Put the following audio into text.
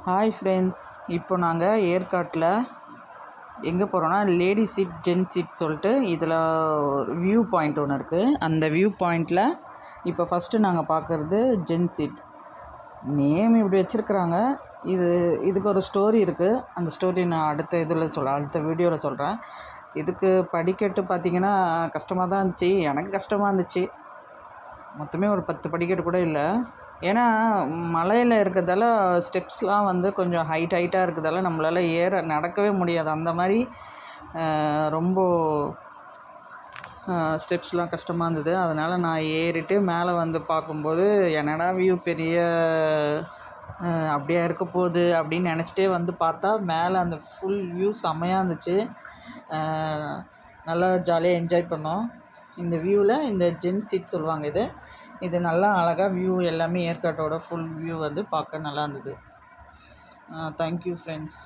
Hi friends, இப்போ நாங்கள் ஏற்காட்டில் எங்கே போகிறோன்னா லேடி சீட் ஜென் சீட் சொல்லிட்டு இதில் வியூ பாயிண்ட் ஒன்று இருக்குது. அந்த வியூ பாயிண்டில் இப்போ ஃபஸ்ட்டு நாங்கள் பார்க்குறது ஜென் சீட். நேம் இப்படி வச்சுருக்குறாங்க. இதுக்கு ஒரு ஸ்டோரி இருக்குது. அந்த ஸ்டோரி நான் அடுத்த வீடியோவில் சொல்கிறேன். இதுக்கு படிக்கட்டு பார்த்திங்கன்னா கஷ்டமாக தான் இருந்துச்சு. எனக்கு கஷ்டமாக இருந்துச்சு. மொத்தமே ஒரு 10 படிக்கட்டு கூட இல்லை. ஏன்னா மலையில் இருக்கிறதால ஸ்டெப்ஸ்லாம் வந்து கொஞ்சம் ஹைட்டாக இருக்கிறதால நம்மளால் நடக்கவே முடியாது. அந்த மாதிரி ரொம்ப ஸ்டெப்ஸ்லாம் கஷ்டமாக இருந்தது. அதனால் நான் ஏறிட்டு மேலே வந்து பார்க்கும்போது என்னடா வியூ பெரிய அப்படியே இருக்க போகுது அப்படின்னு நினச்சிட்டே வந்து பார்த்தா மேலே அந்த ஃபுல் வியூ செம்மையாக இருந்துச்சு. நல்லா ஜாலியாக என்ஜாய் பண்ணோம். இந்த வியூவில் இந்த ஜென் சீட் சொல்லுவாங்க. இது நல்லா அழகாக வியூ எல்லாமே ஏற்காட்டோட ஃபுல் வியூ வந்து பார்க்க நல்லா இருந்தது. Thank you friends.